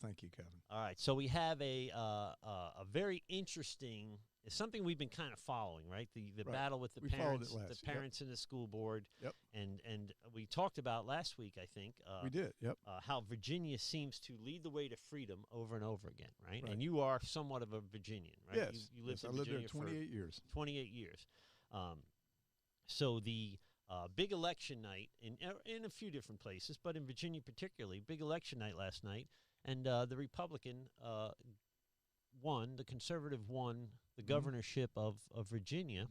Thank you, Kevin. All right, so we have a very interesting. It's something we've been kind of following, right? The Right. battle with the We followed parents, it last. the parents and the school board. Yep. And we talked about last week, I think. We did. Yep. How Virginia seems to lead the way to freedom over and over again, right? Right. And you are somewhat of a Virginian, right? Yes. You lived yes, in I lived Virginia there 28 years. 28 years. So the big election night in a few different places, but in Virginia particularly, big election night last night, and the Republican won, the conservative won the governorship of Virginia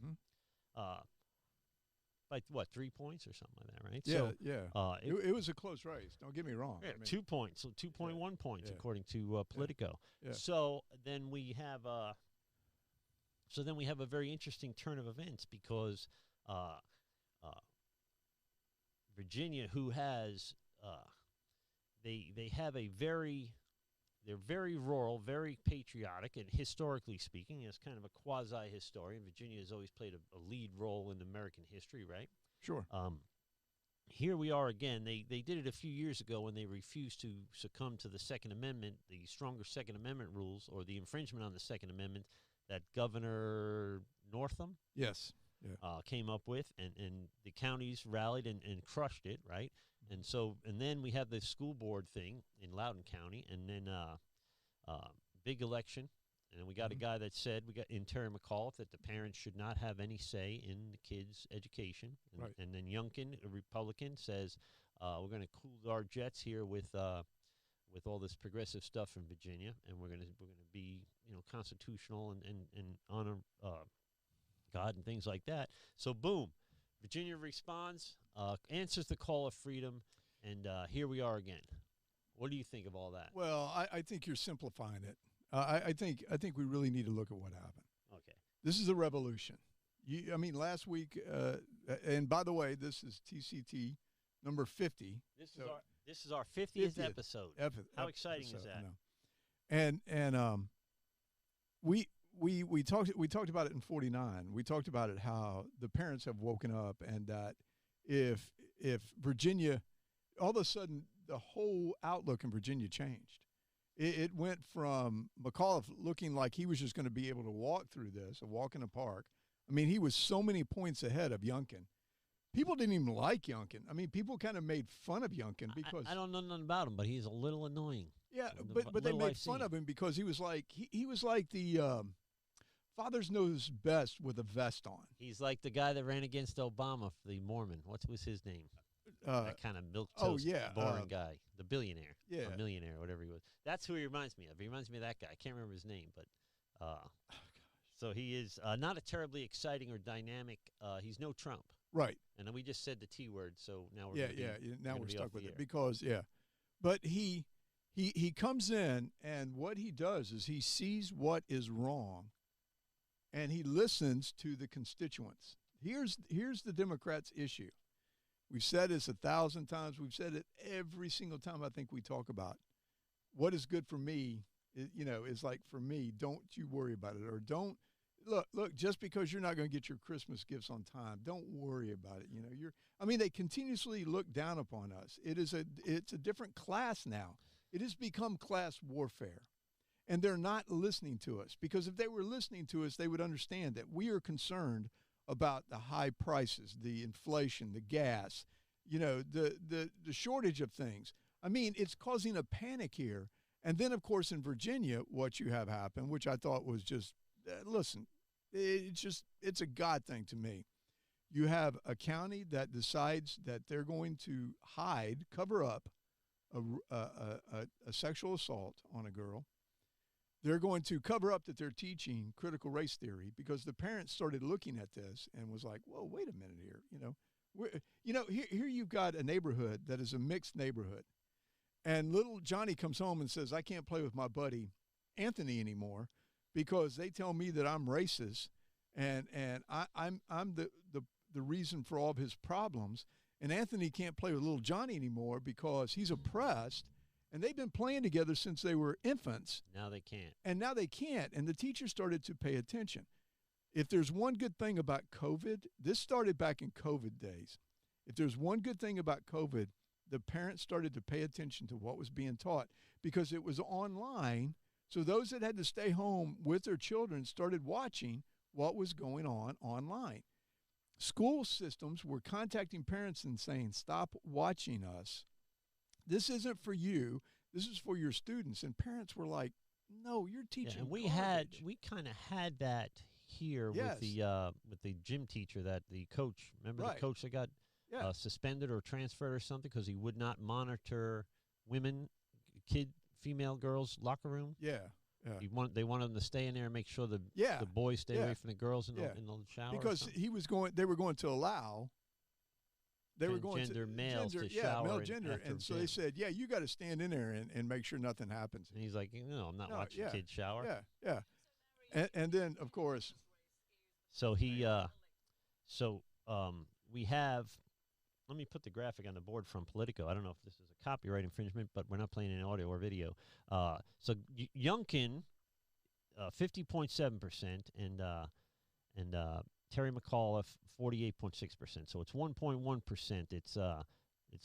by, what, 3 points or something like that, right? Yeah, So, yeah. It was a close race. Don't get me wrong. yeah, I mean, 2 points, so 2.1 points yeah. according to Politico. Yeah. So then we have a very interesting turn of events because Virginia, who has they have they're very rural, very patriotic, and historically speaking, as kind of a quasi-historian, Virginia has always played a lead role in American history, right? Sure. Here we are again. They did it a few years ago when they refused to succumb to the Second Amendment, the stronger Second Amendment rules, or the infringement on the Second Amendment that Governor Northam Yes. Yeah. came up with, and the counties rallied and crushed it, right? And then we have the school board thing in Loudoun County, and then big election, and we got a guy that said, we got in Terry McAuliffe, that the parents should not have any say in the kids' education, and, Right. and then Youngkin, a Republican, says we're going to cool our jets here with all this progressive stuff in Virginia, and we're going to be constitutional and honor God and things like that. So boom, Virginia responds, answers the call of freedom, and here we are again. What do you think of all that? Well, I think you're simplifying it. I think we really need to look at what happened. Okay. This is a revolution. Last week, and by the way, this is TCT number 50. This is our 50th episode. How exciting episode, is that? And we talked about it in 49. We talked about it, how the parents have woken up, and that if Virginia, all of a sudden the whole outlook in Virginia changed. It went from McAuliffe looking like he was just going to be able to walk through this, a walk in the park. I mean, he was so many points ahead of Youngkin. People didn't even like Youngkin. I mean, people kind of made fun of Youngkin because I don't know nothing about him, but he's a little annoying. Yeah, but they made fun of him because he was like the fathers knows best with a vest on. He's like the guy that ran against Obama, the Mormon. What was his name? That kind of milquetoast, boring guy, the billionaire, or millionaire, whatever he was. That's who he reminds me of. He reminds me of that guy. I can't remember his name, but so he is not a terribly exciting or dynamic. He's no Trump, right? And then we just said the T word, so now we're now we're stuck with it because but he comes in, and what he does is he sees what is wrong, and he listens to the constituents. Here's the Democrats' issue. We've said this 1,000 times. We've said it every single time I think we talk about what is good for me, is like, for me, don't you worry about it, or don't look, just because you're not going to get your Christmas gifts on time, don't worry about it. They continuously look down upon us. It's a different class now. It has become class warfare, and they're not listening to us, because if they were listening to us, they would understand that we are concerned about the high prices, the inflation, the gas, the shortage of things. It's causing a panic here. And then, of course, in Virginia, what you have happen, which I thought was just, listen, it's a God thing to me. You have a county that decides that they're going to cover up a sexual assault on a girl. They're going to cover up that they're teaching critical race theory, because the parents started looking at this and was like, whoa, wait a minute here. Here you've got a neighborhood that is a mixed neighborhood. And little Johnny comes home and says, I can't play with my buddy Anthony anymore because they tell me that I'm racist, and I'm the reason for all of his problems. And Anthony can't play with little Johnny anymore because he's oppressed. And they've been playing together since they were infants. Now they can't. And the teacher started to pay attention. If there's one good thing about COVID, this started back in COVID days. If there's one good thing about COVID, the parents started to pay attention to what was being taught, because it was online. So those that had to stay home with their children started watching what was going on online. School systems were contacting parents and saying, stop watching us. This isn't for you. This is for your students. And parents were like, no, you're teaching and we garbage. kind of had that here Yes. with the gym teacher, that the coach. Remember Right. the coach that got Yeah. suspended or transferred or something because he would not monitor women, female girls' locker room. Yeah. Yeah. They wanted them to stay in there and make sure the boys stay Yeah. away from the girls in Yeah. the shower. Because they were going to allow. They were going gender to males gender, to shower. male gender, after and so gym. they said, "Yeah, you got to stand in there and make sure nothing happens." And he's like, no, I'm not No, watching yeah, kids shower. Yeah. And then of course, So we have. Let me put the graphic on the board from Politico. I don't know if this is a copyright infringement, but we're not playing any audio or video. So Youngkin, 50.7%, and Terry McAuliffe, 48.6%. So it's 1.1%. It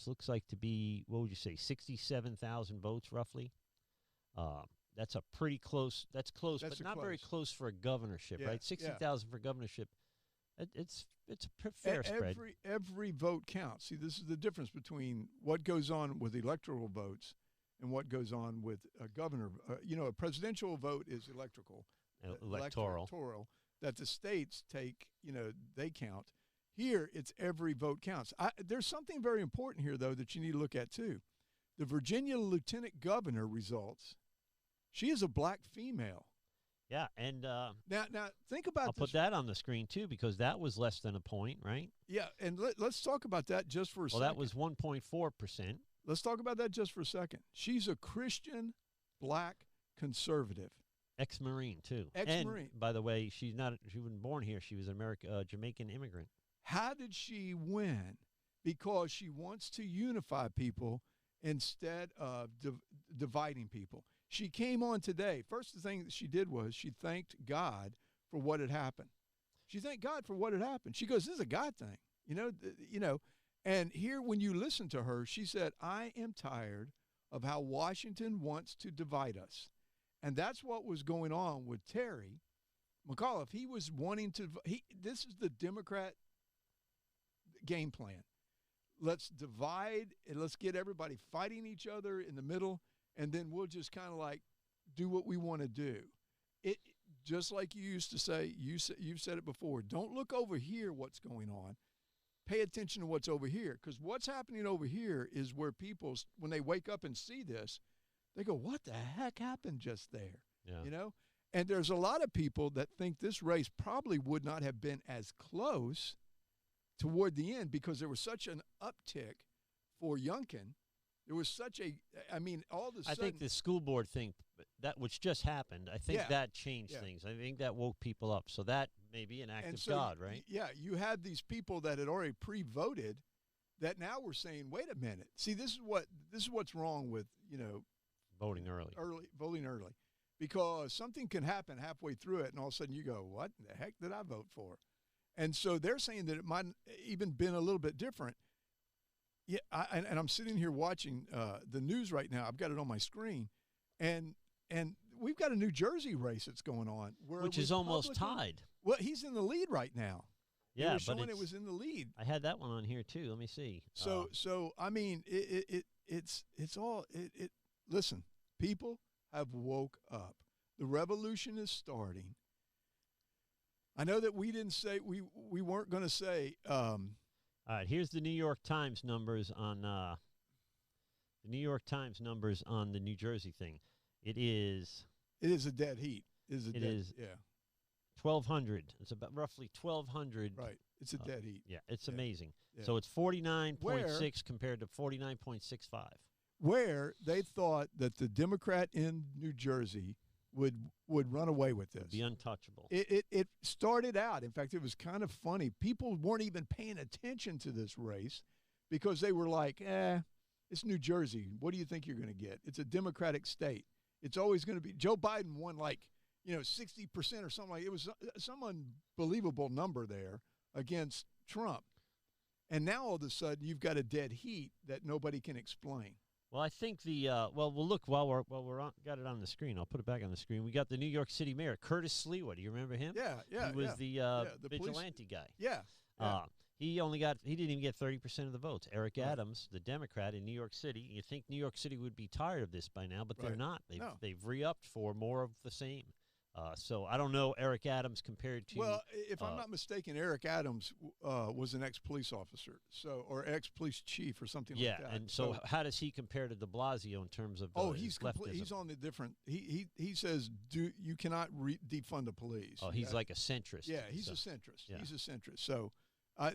looks like to be, what would you say, 67,000 votes roughly. That's a pretty close. That's close, but not very close for a governorship, right? 60,000 for governorship. It's a fair spread. Every vote counts. See, this is the difference between what goes on with electoral votes and what goes on with a governor. A presidential vote is electoral, that the states take. They count. Here, it's every vote counts. There's something very important here, though, that you need to look at too. The Virginia lieutenant governor results. She is a black female. Yeah, and now think about I'll put that on the screen too, because that was less than a point, right? Yeah, and let's talk about that just for a second. Well, that was 1.4%. Let's talk about that just for a second. She's a Christian black conservative. Ex-Marine too. Ex-Marine. And by the way, she wasn't born here. She was an Jamaican immigrant. How did she win? Because she wants to unify people instead of dividing people. She came on today. First thing that she did was she thanked God for what had happened. She thanked God for what had happened. She goes, this is a God thing, And here, when you listen to her, she said, I am tired of how Washington wants to divide us. And that's what was going on with Terry McAuliffe. He was wanting to, this is the Democrat game plan. Let's divide and let's get everybody fighting each other in the middle, and then we'll just kind of like do what we want to do. It just like you used to say, you've said it before, don't look over here what's going on. Pay attention to what's over here, because what's happening over here is where people, when they wake up and see this, they go, what the heck happened just there? Yeah. And there's a lot of people that think this race probably would not have been as close toward the end because there was such an uptick for Youngkin. There was such all of a sudden. I think the school board thing, that which just happened, I think that changed things. I think that woke people up. So that may be an act of God, right? Yeah, you had these people that had already pre-voted that now were saying, wait a minute. See, this is what's wrong with, voting early. Voting early. Because something can happen halfway through it, and all of a sudden you go, what the heck did I vote for? And so they're saying that it might even been a little bit different. Yeah, and I'm sitting here watching the news right now. I've got it on my screen, and we've got a New Jersey race that's going on, which is almost tied. Well, he's in the lead right now. Yeah, but it was in the lead. I had that one on here too. Let me see. So I mean, it's all. Listen, people have woke up. The revolution is starting. I know that we didn't say we weren't going to say. All right, here's the New York Times numbers on the New Jersey thing. It is a dead heat. It is 1,200. It's about roughly 1,200. Right. It's a dead heat. Yeah, it's amazing. Yeah. So it's 49.6 compared to 49.65. Where they thought that the Democrat in New Jersey would run away with this. Be untouchable. It started out, in fact, it was kind of funny. People weren't even paying attention to this race because they were like, it's New Jersey. What do you think you're going to get? It's a Democratic state. It's always going to be. Joe Biden won 60% or something like it was some unbelievable number there against Trump. And now all of a sudden you've got a dead heat that nobody can explain. Well, I think the well, look, got it on the screen. I'll put it back on the screen. We got the New York City mayor, Curtis Sliwa. Do you remember him? Yeah. He was the vigilante guy. Yeah. He didn't even get 30% of the votes. Eric Adams, the Democrat in New York City. You think New York City would be tired of this by now, but they're not. They've re-upped for more of the same. So I don't know Eric Adams compared to. Well, if I'm not mistaken, Eric Adams was an ex-police officer, or ex-police chief or something like that. Yeah, and so how does he compare to De Blasio in terms of? He's on the different. He says you cannot defund the police. Oh, he's like a centrist. Yeah, he's a centrist. Yeah. He's a centrist. So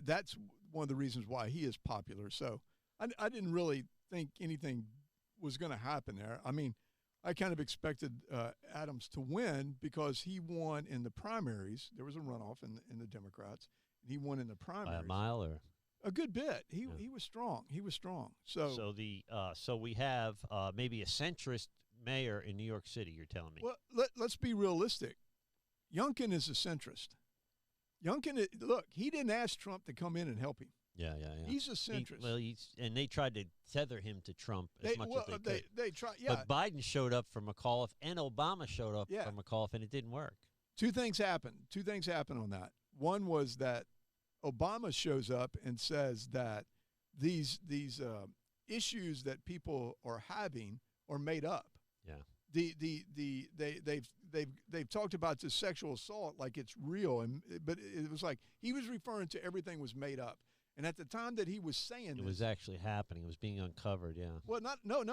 that's one of the reasons why he is popular. So I didn't really think anything was going to happen there. I mean, I kind of expected Adams to win because he won in the primaries. There was a runoff in the Democrats, and he won in the primaries. By a mile or? A good bit. He was strong. He was strong. So we have maybe a centrist mayor in New York City, you're telling me. Well, let's be realistic. Youngkin is a centrist. Youngkin, look, he didn't ask Trump to come in and help him. Yeah. He's a centrist. And they tried to tether him to Trump as much as they could. They tried, yeah. But Biden showed up for McAuliffe, and Obama showed up for McAuliffe, and it didn't work. Two things happened on that. One was that Obama shows up and says that these issues that people are having are made up. Yeah. They've talked about the sexual assault like it's real, but it was like he was referring to everything was made up. And at the time that he was saying it was actually happening. It was being uncovered, yeah. Well, no.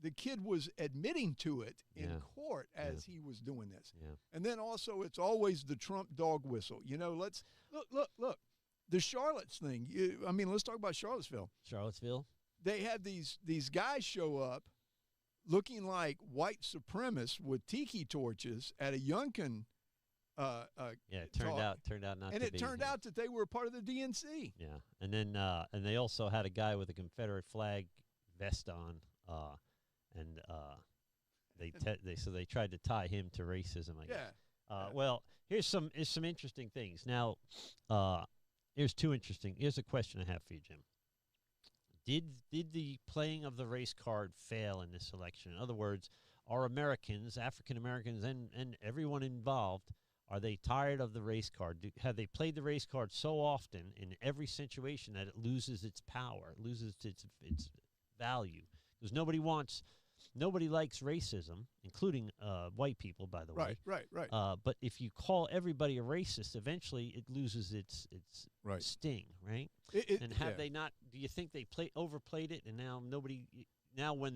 The kid was admitting to it in court as he was doing this. Yeah. And then also it's always the Trump dog whistle. Let's look. The Charlottes thing. Let's talk about Charlottesville. Charlottesville? They have these guys show up looking like white supremacists with tiki torches at a Youngkin it turned out not and to it be. turned out that they were part of the DNC. Yeah, and then and they also had a guy with a Confederate flag vest on, and they tried to tie him to racism. I guess. Yeah. Well, here's some interesting things. Now, here's a question I have for you, Jim. Did the playing of the race card fail in this election? In other words, are Americans, African Americans, and everyone involved, are they tired of the race card? Have they played the race card so often in every situation that it loses its power, it loses its value? Because nobody likes racism, including white people, by the way. Right. But if you call everybody a racist, eventually it loses its sting, right? And have they not? Do you think they overplayed it, and now nobody? Now when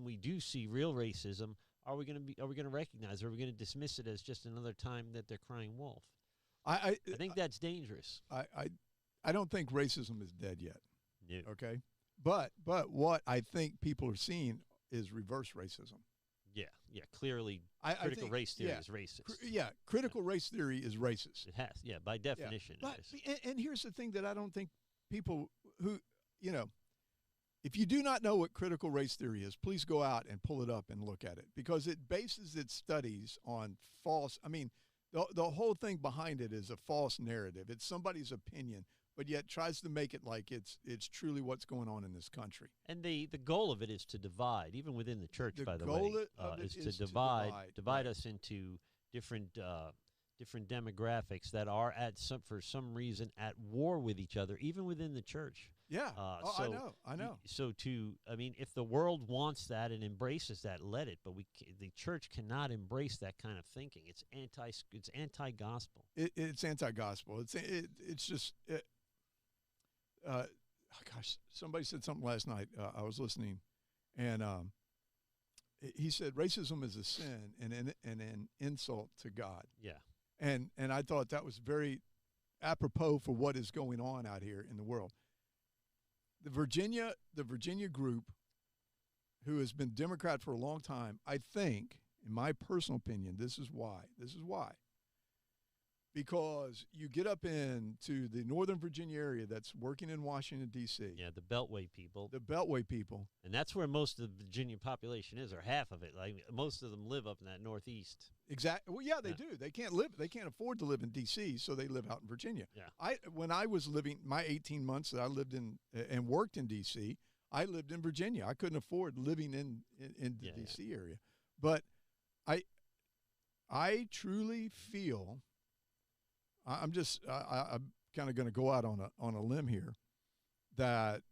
we do see real racism, are we going to recognize? Or are we going to dismiss it as just another time that they're crying wolf? I think that's dangerous. I don't think racism is dead yet. No. Okay, but what I think people are seeing is reverse racism. Yeah. Clearly, critical race theory is racist. Critical race theory is racist. It has, by definition. But, it is. And here's the thing that I don't think people who, if you do not know what critical race theory is, please go out and pull it up and look at it, because it bases its studies on false. The whole thing behind it is a false narrative. It's somebody's opinion, but yet tries to make it like it's truly what's going on in this country. And the goal of it is to divide, even within the church, by the way, is to divide us into different demographics that are for some reason at war with each other, even within the church. Yeah, I know. So if the world wants that and embraces that, let it. But the church cannot embrace that kind of thinking. It's anti-gospel. It's anti-gospel. It's just. Gosh, somebody said something last night. I was listening, and he said racism is a sin and an insult to God. Yeah. And I thought that was very apropos for what is going on out here in the world. The Virginia group, who has been Democrat for a long time, I think, in my personal opinion, this is why. Because you get up into the Northern Virginia area that's working in Washington, D.C. Yeah, the Beltway people. And that's where most of the Virginia population is, or half of it. Like, most of them live up in that Northeast. Exactly. Well, yeah, they do. They can't afford to live in D.C., so they live out in Virginia. Yeah. When I was living my 18 months that I lived in and worked in D.C., I lived in Virginia. I couldn't afford living in the D.C. area. But I truly feel I'm kind of going to go out on a limb here that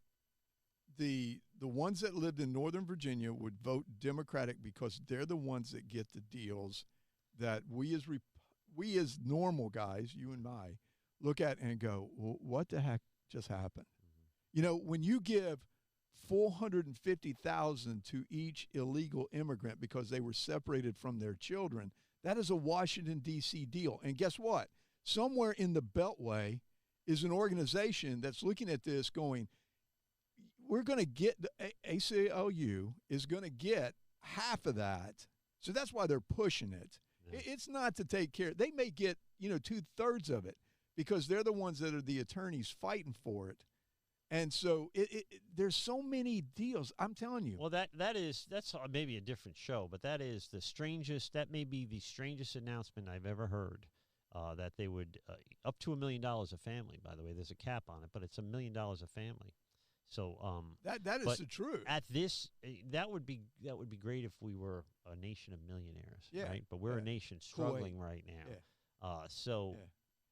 the ones that lived in Northern Virginia would vote Democratic because they're the ones that get the deals that we as normal guys, you and I, look at and go, well, what the heck just happened? You know, when you give $450,000 to each illegal immigrant because they were separated from their children, that is a Washington, D.C. deal. And guess what? Somewhere in the Beltway is an organization that's looking at this going, we're going to get, the ACLU is going to get half of that. So that's why they're pushing it. Yeah. It's not to take care. They may get, 2/3 of it because they're the ones that are the attorneys fighting for it. And so there's so many deals. I'm telling you. Well, that's maybe a different show, but that is that may be the strangest announcement I've ever heard. That they would up to $1 million a family. By the way, there's a cap on it, but it's $1 million a family. So that is the truth. At this, that would be great if we were a nation of millionaires, right? But we're a nation struggling right now.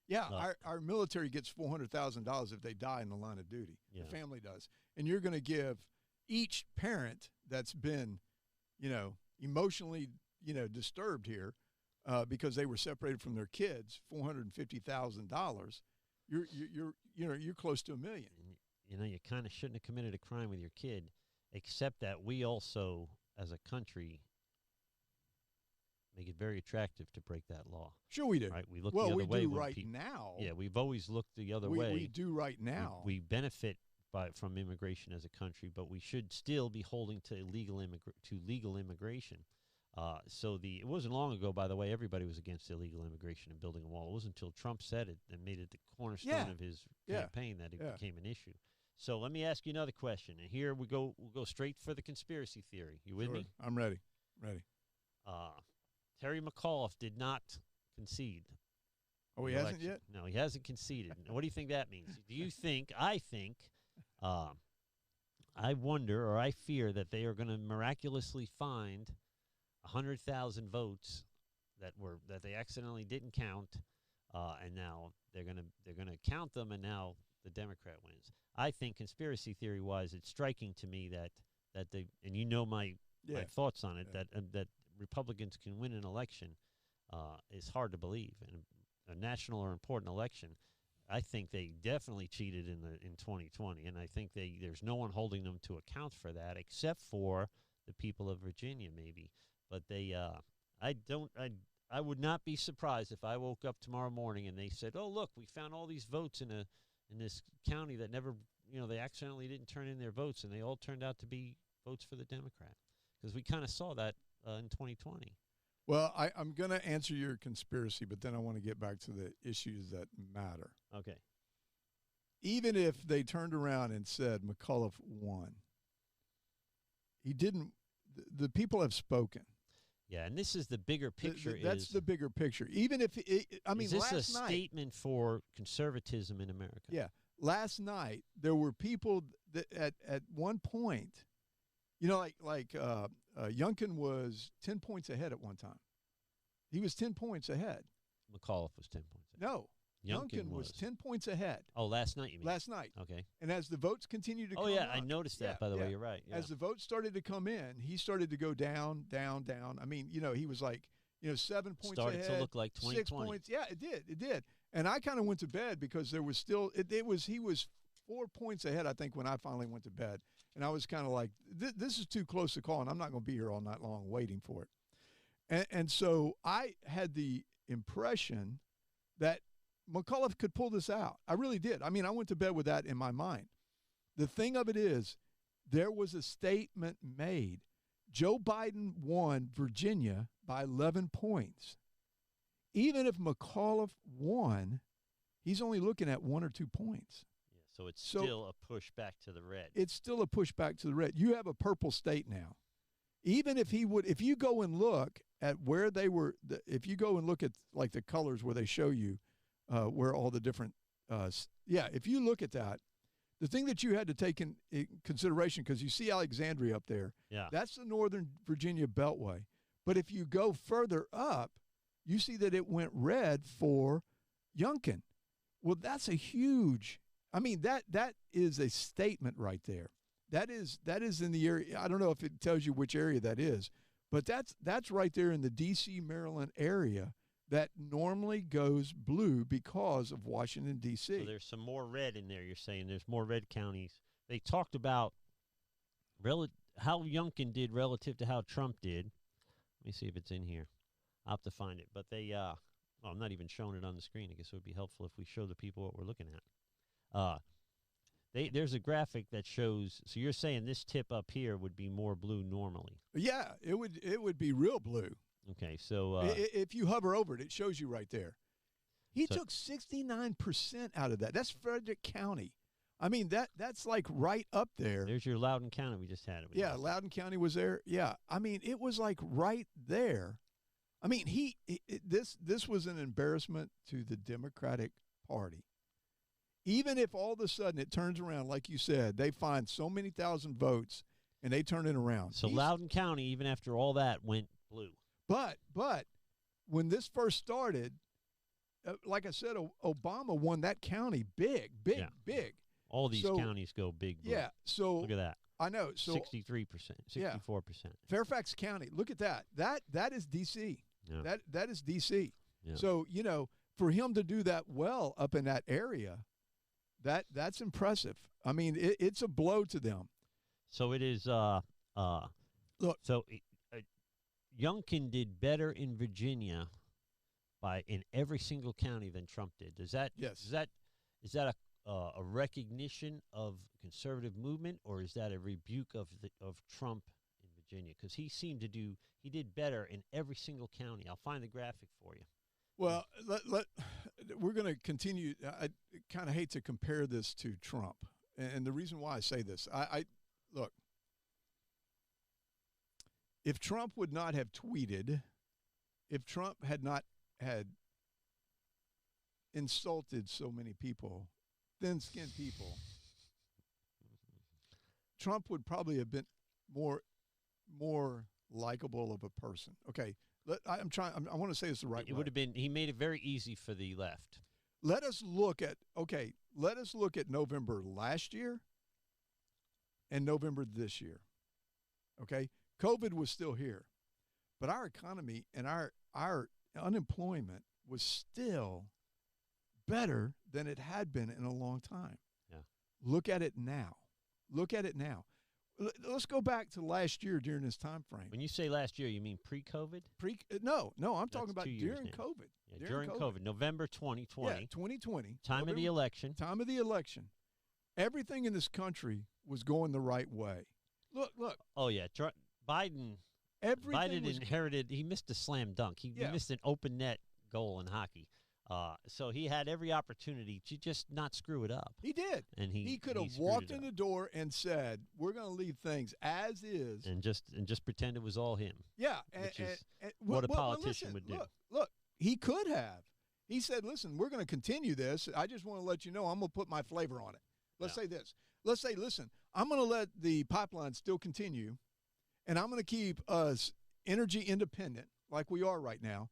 Yeah. Our military gets $400,000 if they die in the line of duty. Yeah. The family does, and you're going to give each parent that's been, emotionally, disturbed here, because they were separated from their kids, $450,000. You're close to $1 million. You kind of shouldn't have committed a crime with your kid, except that we also, as a country, make it very attractive to break that law. Sure we do. Right? We look the other way. We do right now. Yeah, we've always looked the other way. We do right now. We benefit from immigration as a country, but we should still be holding to legal immigration. It wasn't long ago, by the way, everybody was against illegal immigration and building a wall. It wasn't until Trump said it and made it the cornerstone of his campaign that it became an issue. So let me ask you another question, and here we'll go straight for the conspiracy theory. You with me? I'm ready. Terry McAuliffe did not concede. Oh, he hasn't yet? No, he hasn't conceded. What do you think that means? Do you think, I wonder or I fear that they are going to miraculously find 100,000 votes that they accidentally didn't count, and now they're gonna count them, and now the Democrat wins. I think conspiracy theory wise, it's striking to me that they, and my thoughts on it, that Republicans can win an election is hard to believe. In a national or important election, I think they definitely cheated in 2020, and I think there's no one holding them to account for that except for the people of Virginia, maybe. But I would not be surprised if I woke up tomorrow morning and they said, "Oh, look, we found all these votes in this county that never, they accidentally didn't turn in their votes, and they all turned out to be votes for the Democrat." Because we kind of saw that in 2020. Well, I'm going to answer your conspiracy, but then I want to get back to the issues that matter. Okay. Even if they turned around and said McAuliffe won, he didn't. The people have spoken. Yeah, and this is the bigger picture. That's the bigger picture. Even if is this a statement for conservatism in America? Yeah, last night there were people that at one point, Youngkin was 10 points ahead at one time. He was 10 points ahead. McAuliffe was 10 points ahead. No. Youngkin was 10 points ahead. Oh, last night you mean? Last night. Okay. And as the votes continued to come on. I noticed that, by the way. You're right. Yeah. As the votes started to come in, he started to go down, down, down. I mean, he was like, 7 points started ahead. To look like 2020. 6 points. Yeah, it did. And I kind of went to bed because there was still, he was 4 points ahead, I think, when I finally went to bed. And I was kind of like, this is too close to call, and I'm not going to be here all night long waiting for it. And so I had the impression that McAuliffe could pull this out. I really did. I mean, I went to bed with that in my mind. The thing of it is, there was a statement made. Joe Biden won Virginia by 11 points. Even if McAuliffe won, he's only looking at 1 or 2 points. Yeah, so it's still a push back to the red. It's still a push back to the red. You have a purple state now. Even if if you go and look at where they were, if you go and look at like the colors where they show you, where all the different, if you look at that, the thing that you had to take in consideration, because you see Alexandria up there, Yeah. that's the Northern Virginia Beltway. But if you go further up, you see that it went red for Youngkin. Well, that's a huge. I mean, that is a statement right there. That is in the area. I don't know if it tells you which area that is, but that's right there in the D.C., Maryland area that normally goes blue because of Washington, D.C. So there's some more red in there. You're saying there's more red counties. They talked about how Youngkin did relative to how Trump did. Let me see if it's in here. I'll have to find it. But they, well, I'm not even showing it on the screen. I guess it would be helpful if we show the people what we're looking at. There's a graphic that shows. So you're saying this tip up here would be more blue normally? Yeah, it would be real blue. Okay, so if you hover over it, it shows you right there. He took 69% out of that. That's Frederick County. I mean, that's like right up there. There's your Loudoun County. We just had it. Yeah, Loudoun County was there. Yeah, I mean, it was like right there. I mean, this was an embarrassment to the Democratic Party. Even if all of a sudden it turns around, like you said, they find so many thousand votes and they turn it around. So Loudoun County, even after all that, went blue. But when this first started, like I said, Obama won that county big. All these counties go big blue. Yeah, so look at that. I know. So 63%, 64%. Fairfax County, look at that. That is D.C. Yeah. That is D.C. Yeah. So, for him to do that well up in that area, that's impressive. I mean, it's a blow to them. So it is. Look. So Youngkin did better in Virginia in every single county than Trump did. Does that? Yes. Is that a recognition of conservative movement, or is that a rebuke of Trump in Virginia? Because he did better in every single county. I'll find the graphic for you. Well, we're going to continue. I kind of hate to compare this to Trump, and the reason why I say this, I look. If Trump would not have tweeted, if Trump had not had insulted so many people, thin-skinned people, Trump would probably have been more likable of a person. Okay. I want to say this the right way. It would have been. He made it very easy for the left. Let us look at November last year and November this year. Okay, COVID was still here, but our economy and our unemployment was still better than it had been in a long time. Yeah. Look at it now. Let's go back to last year during this time frame. When you say last year, you mean pre-COVID? No, I'm talking about during COVID. Yeah, during COVID, November 2020. Yeah, 2020. Time of the election. Everything in this country was going the right way. Look. Oh, yeah. Biden inherited. He missed a slam dunk. He missed an open net goal in hockey. So he had every opportunity to just not screw it up. He did. And he could have walked in the door and said, "We're going to leave things as is," and just pretend it was all him. Yeah, which is what a politician would do. Look, he could have. He said, "Listen, we're going to continue this. I just want to let you know I'm going to put my flavor on it." Let's say this. Let's say, "Listen, I'm going to let the pipeline still continue, and I'm going to keep us energy independent like we are right now.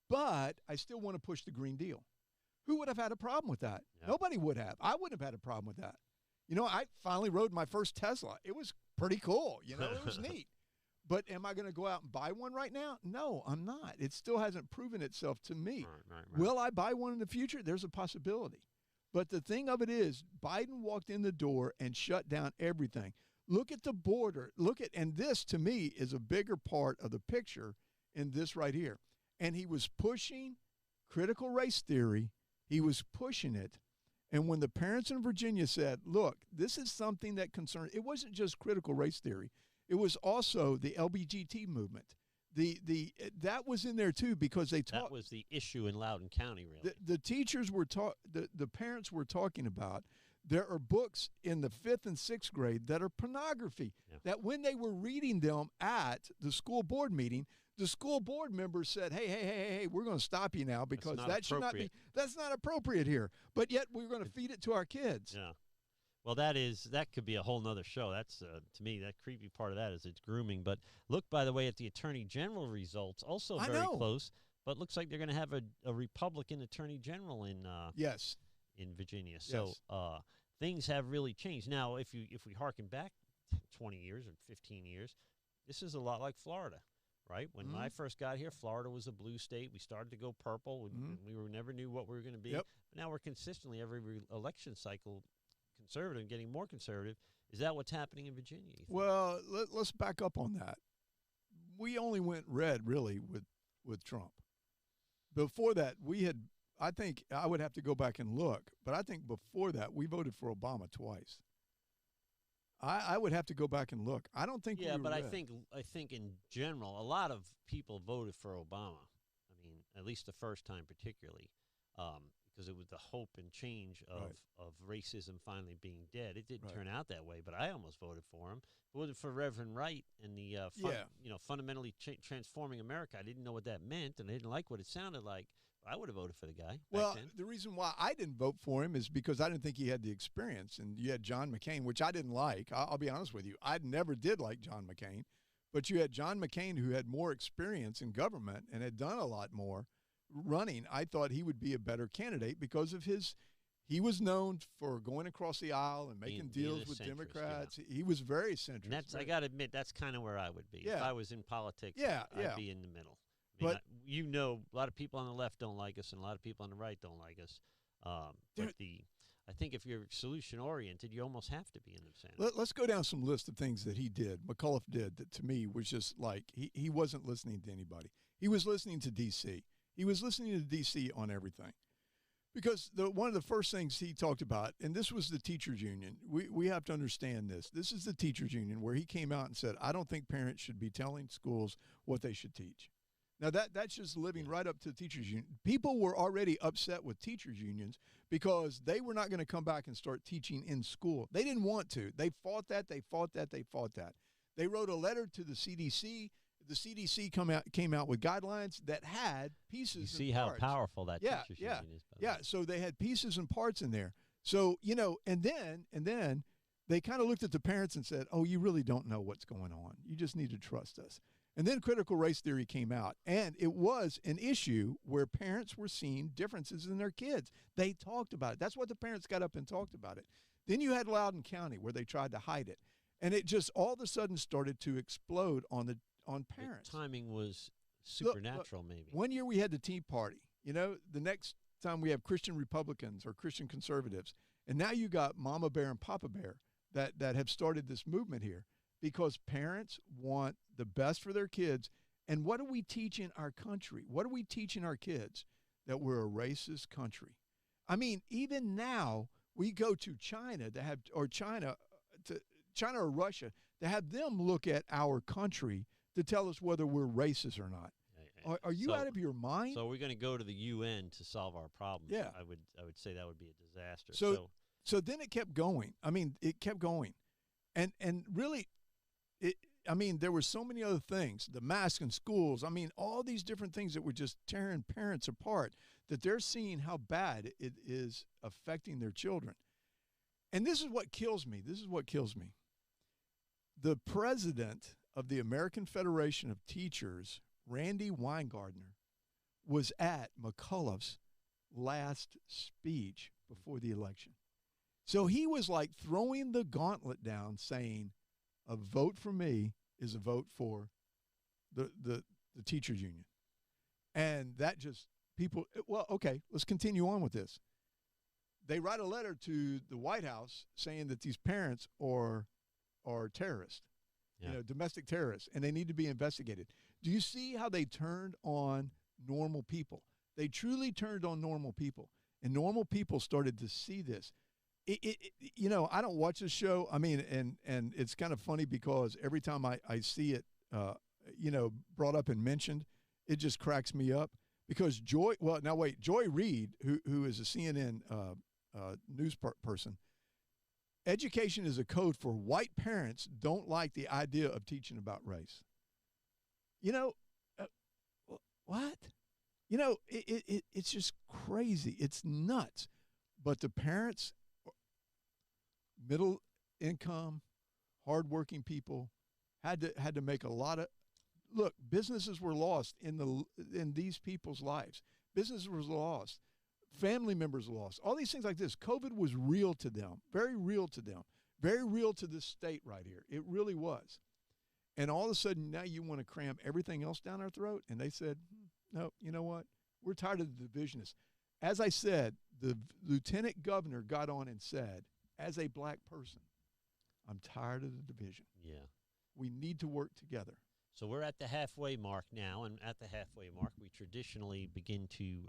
But I still want to push the Green Deal." Who would have had a problem with that? Yeah. Nobody would have. I wouldn't have had a problem with that. I finally rode my first Tesla. It was pretty cool. It was neat. But am I going to go out and buy one right now? No, I'm not. It still hasn't proven itself to me. Right. Will I buy one in the future? There's a possibility. But the thing of it is, Biden walked in the door and shut down everything. Look at the border. And this, to me, is a bigger part of the picture in this right here. And he was pushing critical race theory. He was pushing it. And when the parents in Virginia said, look, this is something that concerns, it wasn't just critical race theory. It was also the LGBT movement. That was in there too, because they taught. That was the issue in Loudoun County, really. The teachers were taught, the parents were talking about, there are books in the 5th and 6th grade that are pornography, that when they were reading them at the school board meeting, the school board members said, hey, we're going to stop you now because that should not be, that's not appropriate here. But yet we're going to feed it to our kids. Yeah. Well, that could be a whole nother show. That's to me, that creepy part of that is it's grooming. But look, by the way, at the Attorney General results, also I very know. close. But looks like they're going to have a Republican Attorney General Yes. in Virginia. So Yes. things have really changed. Now, if we harken back 20 years or 15 years, this is a lot like Florida, right? When I first got here, Florida was a blue state. We started to go purple. We never knew what we were going to be. Yep. But now we're consistently every election cycle conservative, getting more conservative. Is that what's happening in Virginia? You think? Well, let's back up on that. We only went red really with Trump. Before that, I think I would have to go back and look, but I think before that we voted for Obama twice. I would have to go back and look. I don't think we were but red. I think in general, a lot of people voted for Obama. I mean, at least the first time, particularly, because it was the hope and change of racism finally being dead. It didn't turn out that way, but I almost voted for him. If it wasn't for Reverend Wright and the fundamentally transforming America, I didn't know what that meant, and I didn't like what it sounded like. I would have voted for the guy. Well, back then. the reason why I didn't vote for him is because I didn't think he had the experience. And you had John McCain, which I didn't like. I'll be honest with you. I never did like John McCain. But you had John McCain, who had more experience in government and had done a lot more running. I thought he would be a better candidate because of he was known for going across the aisle and making deals with Democrats. Yeah. He was very centrist. And I got to admit, that's kind of where I would be. Yeah. If I was in politics, I'd be in the middle. I mean, but a lot of people on the left don't like us, and a lot of people on the right don't like us. I think if you're solution oriented, you almost have to be in the Senate. Let's go down some list of things that he did. McAuliffe did that to me was just like he wasn't listening to anybody. He was listening to D.C. He was listening to D.C. on everything. Because one of the first things he talked about, and this was the teachers union. We have to understand this. This is the teachers union where he came out and said, I don't think parents should be telling schools what they should teach. Now, that's just living right up to the teachers union. People were already upset with teachers unions because they were not going to come back and start teaching in school. They didn't want to. They fought that. They fought that. They fought that. They wrote a letter to the CDC. The CDC came out with guidelines that had pieces and parts. You see how powerful that teachers union is. Yeah, so they had pieces and parts in there. So, and then they kind of looked at the parents and said, oh, you really don't know what's going on. You just need to trust us. And then critical race theory came out, and it was an issue where parents were seeing differences in their kids. They talked about it. That's what the parents got up and talked about it. Then you had Loudoun County where they tried to hide it, and it just all of a sudden started to explode on parents. The timing was supernatural, maybe. One year we had the Tea Party. The next time we have Christian Republicans or Christian conservatives, and now you got Mama Bear and Papa Bear that have started this movement here. Because parents want the best for their kids. And what do we teach in our country? What are we teaching our kids? That we're a racist country. I mean, even now, we go to China China or Russia to have them look at our country to tell us whether we're racist or not. Are you out of your mind? So we're going to go to the UN to solve our problems. Yeah. I would say that would be a disaster. So then it kept going. I mean, it kept going. And really, there were so many other things, the mask in schools. I mean, all these different things that were just tearing parents apart, that they're seeing how bad it is affecting their children. And this is what kills me. The president of the American Federation of Teachers, Randy Weingartner, was at McAuliffe's last speech before the election. So he was like throwing the gauntlet down saying, a vote for me is a vote for the teachers union. And that just okay, let's continue on with this. They write a letter to the White House saying that these parents are terrorists, domestic terrorists, and they need to be investigated. Do you see how they turned on normal people? They truly turned on normal people, and normal people started to see this. I don't watch this show. I mean, and it's kind of funny because every time I see it, brought up and mentioned, it just cracks me up because Joy Reid, who is a CNN news person, education is a code for white parents don't like the idea of teaching about race. What? It's just crazy. It's nuts. But the parents, middle income, hardworking people had to make a lot of look. Businesses were lost in these people's lives. Businesses were lost. Family members lost. All these things like this. COVID was real to them, very real to them, very real to this state right here. It really was. And all of a sudden, now you want to cram everything else down our throat? And they said, no, you know what? We're tired of the divisionists. As I said, the lieutenant governor got on and said, as a black person, I'm tired of the division. Yeah. We need to work together. So we're at the halfway mark now, and at the halfway mark, we traditionally begin to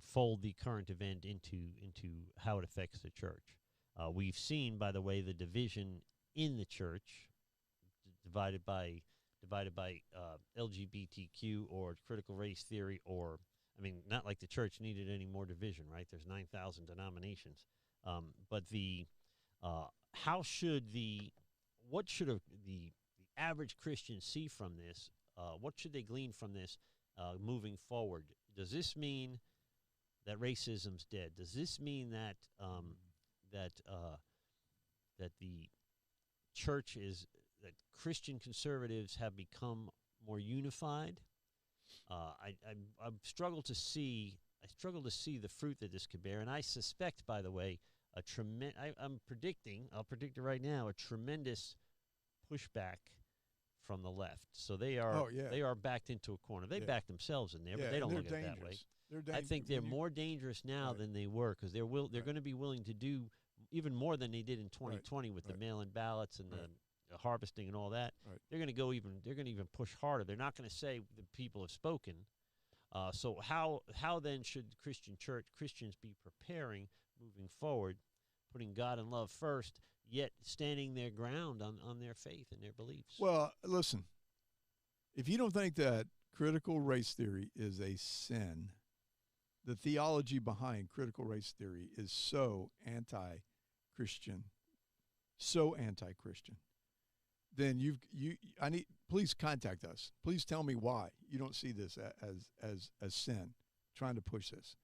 fold the current event into how it affects the church. We've seen, by the way, the division in the church, divided by LGBTQ or critical race theory, or I mean, not like the church needed any more division, right? There's 9,000 denominations, but what should the average Christian see from this? What should they glean from this moving forward? Does this mean that racism's dead? Does this mean that that the church that Christian conservatives have become more unified? I struggle to see the fruit that this could bear, and I suspect, by the way, I'll predict it right now, a tremendous pushback from the left. So they are backed into a corner. They back themselves in there, but they don't look at it that way. I think they're more dangerous now than they were, because they're going to be willing to do even more than they did in 2020 with the mail-in ballots and the harvesting and all that. Right. They're going to even push harder. They're not going to say the people have spoken. So how then should Christians be preparing moving forward, putting God and love first, yet standing their ground on their faith and their beliefs? Well, listen, if you don't think that critical race theory is a sin, the theology behind critical race theory is so anti-Christian, then please contact us. Please tell me why you don't see this as sin, trying to push this.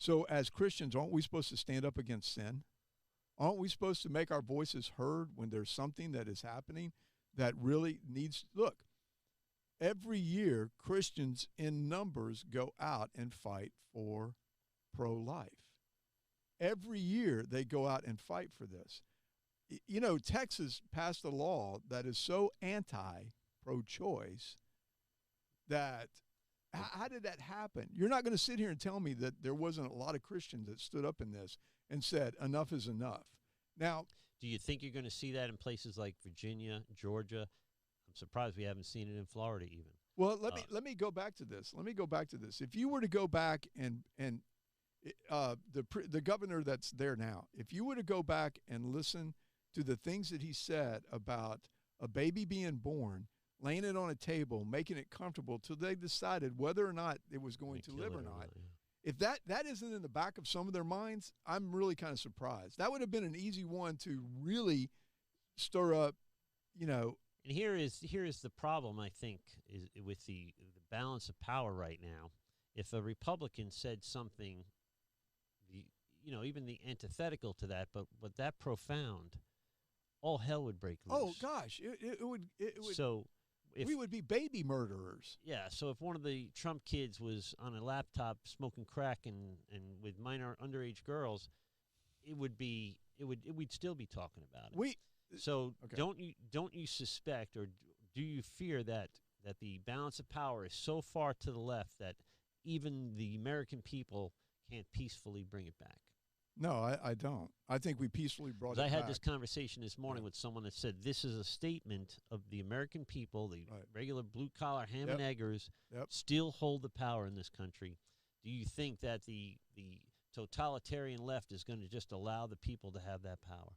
So as Christians, aren't we supposed to stand up against sin? Aren't we supposed to make our voices heard when there's something that is happening that really needs, look, every year Christians in numbers go out and fight for pro-life. Every year they go out and fight for this. You know, Texas passed a law that is so anti-pro-choice that how did that happen? You're not going to sit here and tell me that there wasn't a lot of Christians that stood up in this and said enough is enough. Now, do you think you're going to see that in places like Virginia, Georgia? I'm surprised we haven't seen it in Florida even. Well, let me go back to this. If you were to go back and the governor that's there now, if you were to go back and listen to the things that he said about a baby being born, laying it on a table, making it comfortable till they decided whether or not it was going to live or not. If that isn't in the back of some of their minds, I'm really kind of surprised. That would have been an easy one to really stir up, you know. And here is the problem, I think, is with the balance of power right now. If a Republican said something, even the antithetical to that, but that profound, all hell would break loose. Oh gosh, it would. So we would be baby murderers. Yeah. So if one of the Trump kids was on a laptop smoking crack and with minor underage girls, we'd still be talking about it. Okay. Don't you suspect, or do you fear that the balance of power is so far to the left that even the American people can't peacefully bring it back? No, I don't. I think we peacefully brought it back. I had this conversation this morning with someone that said this is a statement of the American people, the regular blue-collar ham and eggers still hold the power in this country. Do you think that the totalitarian left is going to just allow the people to have that power?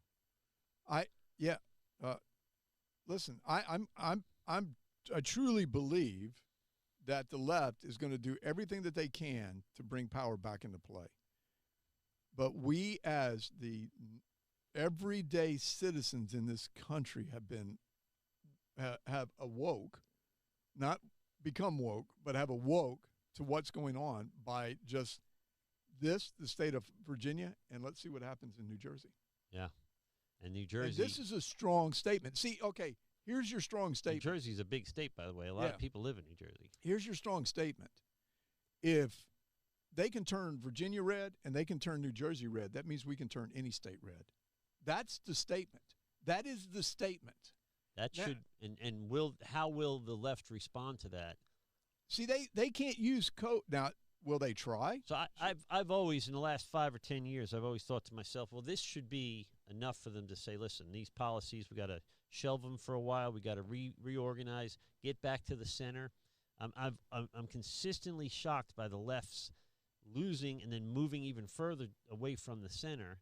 Listen, I truly believe that the left is going to do everything that they can to bring power back into play. But we, as the everyday citizens in this country, have awoke, not become woke, but have awoke to what's going on by just the state of Virginia, and let's see what happens in New Jersey. Yeah. And New Jersey. And this is a strong statement. See, okay, here's your strong statement. New Jersey's a big state, by the way. A lot of people live in New Jersey. Here's your strong statement. If they can turn Virginia red and they can turn New Jersey red, that means we can turn any state red. That's the statement. That is the statement. That should how will the left respond to that? See, they can't use code now. Will they try? So I've always, in the last 5 or 10 years, I've always thought to myself, well, this should be enough for them to say, listen, these policies, we got to shelve them for a while. We got to reorganize, get back to the center. I'm consistently shocked by the left's losing and then moving even further away from the center.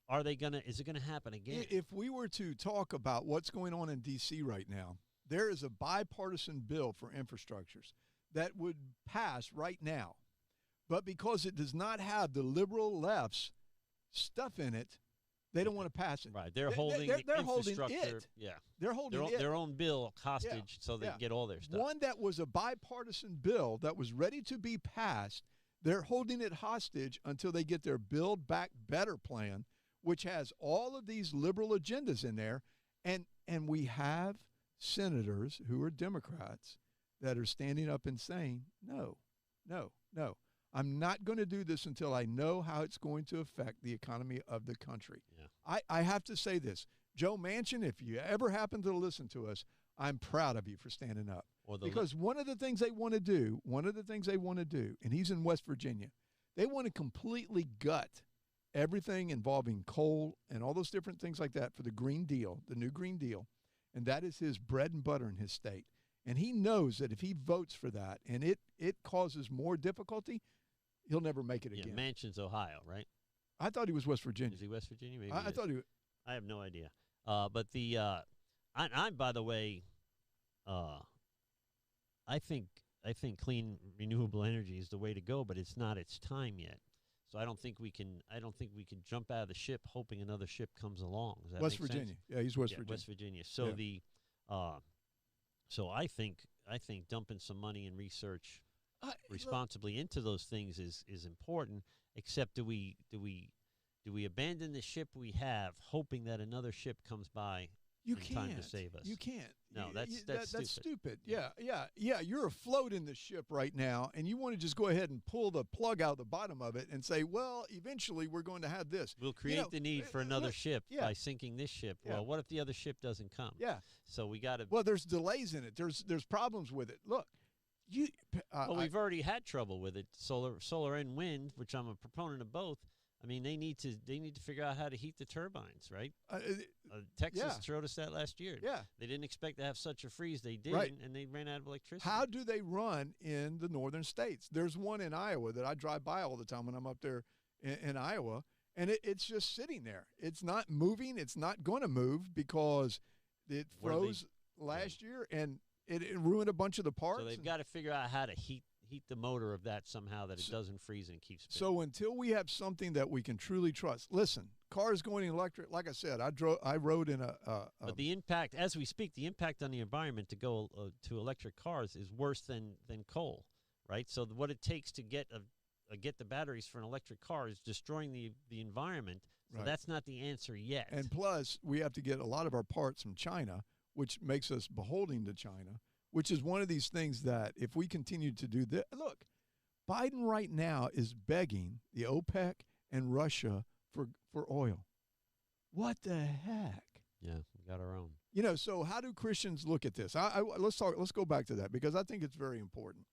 Is it gonna happen again? If we were to talk about what's going on in D.C. right now, there is a bipartisan bill for infrastructures that would pass right now. But because it does not have the liberal left's stuff in it, they don't want to pass it. Right. They're holding the infrastructure. It. Yeah. They're holding their own bill hostage so they can get all their stuff. One that was a bipartisan bill that was ready to be passed, they're holding it hostage until they get their Build Back Better plan, which has all of these liberal agendas in there. And we have senators who are Democrats that are standing up and saying, no. I'm not going to do this until I know how it's going to affect the economy of the country. Yeah. I have to say this. Joe Manchin, if you ever happen to listen to us, I'm proud of you for standing up. Because one of the things they want to do, and he's in West Virginia, they want to completely gut everything involving coal and all those different things like that for the Green Deal, the new Green Deal. And that is his bread and butter in his state. And he knows that if he votes for that and it causes more difficulty, he'll never make it again. Manchin's Ohio, right? I thought he was West Virginia. Is he West Virginia? Maybe I thought he was. I have no idea. But I'm by the way, I think clean renewable energy is the way to go, but it's not its time yet. So I don't think we can jump out of the ship hoping another ship comes along. Does that West make Virginia. sense? Yeah, he's West Virginia. West Virginia. So so I think dumping some money in research responsibly into those things is important. Except do we abandon the ship we have, hoping that another ship comes by in time to save us? You can't. No, that's stupid. Yeah. You're afloat in the ship right now, and you want to just go ahead and pull the plug out the bottom of it and say, well, eventually we're going to have this. We'll create the need for another ship by sinking this ship. Yeah. Well, what if the other ship doesn't come? Yeah. So we got to. Well, there's delays in it. There's problems with it. Look, we've already had trouble with it. Solar and wind, which I'm a proponent of both. I mean, they need to figure out how to heat the turbines, right? Texas showed us that last year. Yeah. They didn't expect to have such a freeze. They did, and they ran out of electricity. How do they run in the northern states? There's one in Iowa that I drive by all the time when I'm up there in Iowa, and it's just sitting there. It's not moving. It's not going to move because it froze last year, and it ruined a bunch of the parts. So they've got to figure out how to heat the motor of that somehow that it doesn't freeze and keeps spinning. So until we have something that we can truly trust, listen, cars going electric, like I said, I rode in but the impact, as we speak, the impact on the environment to go to electric cars is worse than coal, right? So what it takes to get the batteries for an electric car is destroying the environment. So that's not the answer yet. And plus, we have to get a lot of our parts from China, which makes us beholden to China, which is one of these things that if we continue to do that, look, Biden right now is begging the OPEC and Russia for oil. What the heck? Yeah, we got our own. So how do Christians look at this? Let's go back to that because I think it's very important.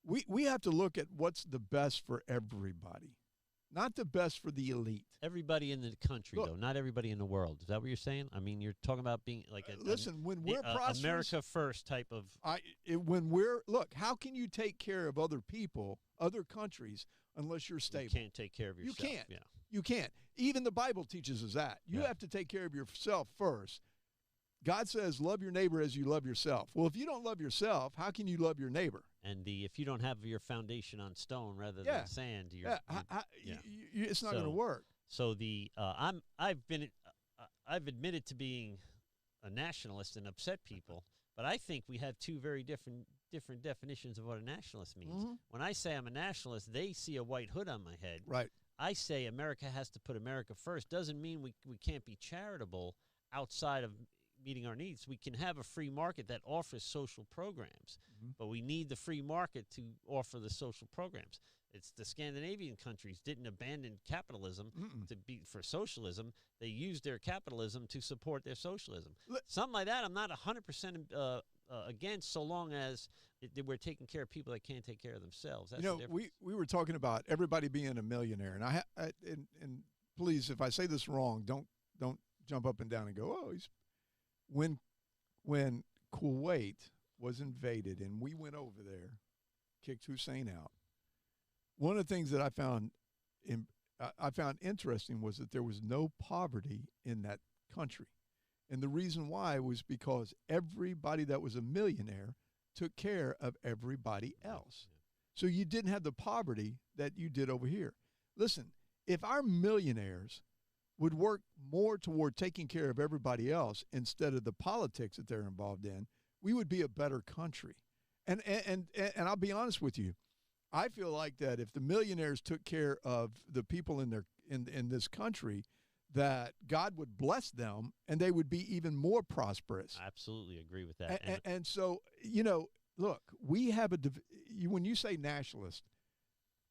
We have to look at what's the best for everybody, not the best for the elite. Everybody in the country, though, not everybody in the world. Is that what you're saying? I mean, you're talking about being like when we're prosperous, America first type of. How can you take care of other people, other countries, unless you're stable? You can't take care of yourself. You can't. Yeah. You can't. Even the Bible teaches us that. You have to take care of yourself first. God says, love your neighbor as you love yourself. Well, if you don't love yourself, how can you love your neighbor? And if you don't have your foundation on stone rather than sand, it's not going to work. So I've admitted to being a nationalist and upset people, but I think we have two very different definitions of what a nationalist means. Mm-hmm. When I say I'm a nationalist, they see a white hood on my head. Right. I say America has to put America first. Doesn't mean we can't be charitable outside of meeting our needs. We can have a free market that offers social programs, but we need the free market to offer the social programs. It's the Scandinavian countries didn't abandon capitalism to be for socialism. They used their capitalism to support their socialism. Something like that I'm not 100% against, so long as we're taking care of people that can't take care of themselves. That's we were talking about everybody being a millionaire, and and please, if I say this wrong, don't jump up and down and go, oh, when Kuwait was invaded and we went over there, kicked Hussein out. One of the things that I found interesting was that there was no poverty in that country. And the reason why was because everybody that was a millionaire took care of everybody else. So you didn't have the poverty that you did over here. Listen, if our millionaires would work more toward taking care of everybody else instead of the politics that they're involved in, we would be a better country. And I'll be honest with you, I feel like that if the millionaires took care of the people in this country, that God would bless them and they would be even more prosperous. I absolutely agree with that. And so, look, we have when you say nationalist,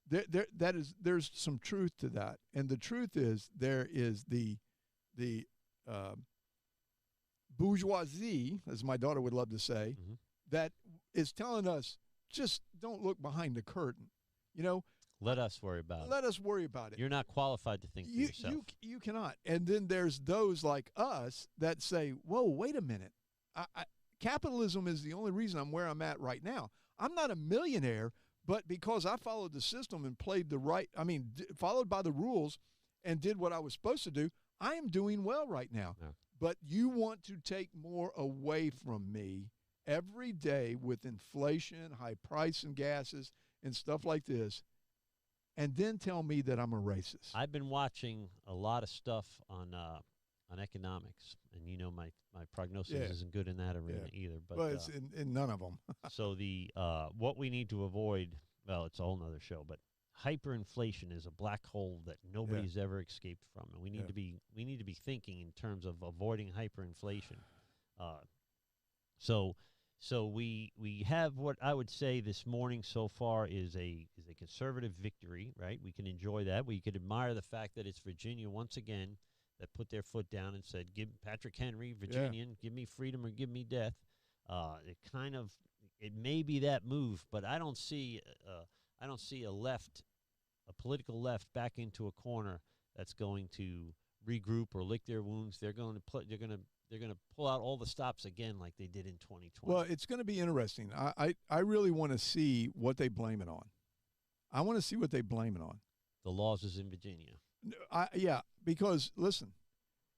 there's some truth to that. And the truth is there is the bourgeoisie, as my daughter would love to say, that is telling us, just don't look behind the curtain. Let us worry about it. Let us worry about it. You're not qualified to think for yourself. You cannot. And then there's those like us that say, whoa, wait a minute. Capitalism is the only reason I'm where I'm at right now. I'm not a millionaire, but because I followed the system and followed by the rules and did what I was supposed to do, I am doing well right now. Yeah. But you want to take more away from me every day with inflation, high price in gases, and stuff like this, and then tell me that I'm a racist. I've been watching a lot of stuff on economics, and my prognosis isn't good in that arena either. But it's in none of them. So the what we need to avoid, well, it's a whole nother show, but hyperinflation is a black hole that nobody's ever escaped from, and we need to be thinking in terms of avoiding hyperinflation. So we have what I would say this morning so far is a conservative victory, right? We can enjoy that. We could admire the fact that it's Virginia once again that put their foot down and said, "Give Patrick Henry, Virginian, give me freedom or give me death." It may be that move, but I don't see a political left back into a corner that's going to regroup or lick their wounds. They're going to pull out all the stops again like they did in 2020. Well, it's going to be interesting. I really want to see what they blame it on. I want to see what they blame it on. The laws is in Virginia. Because listen,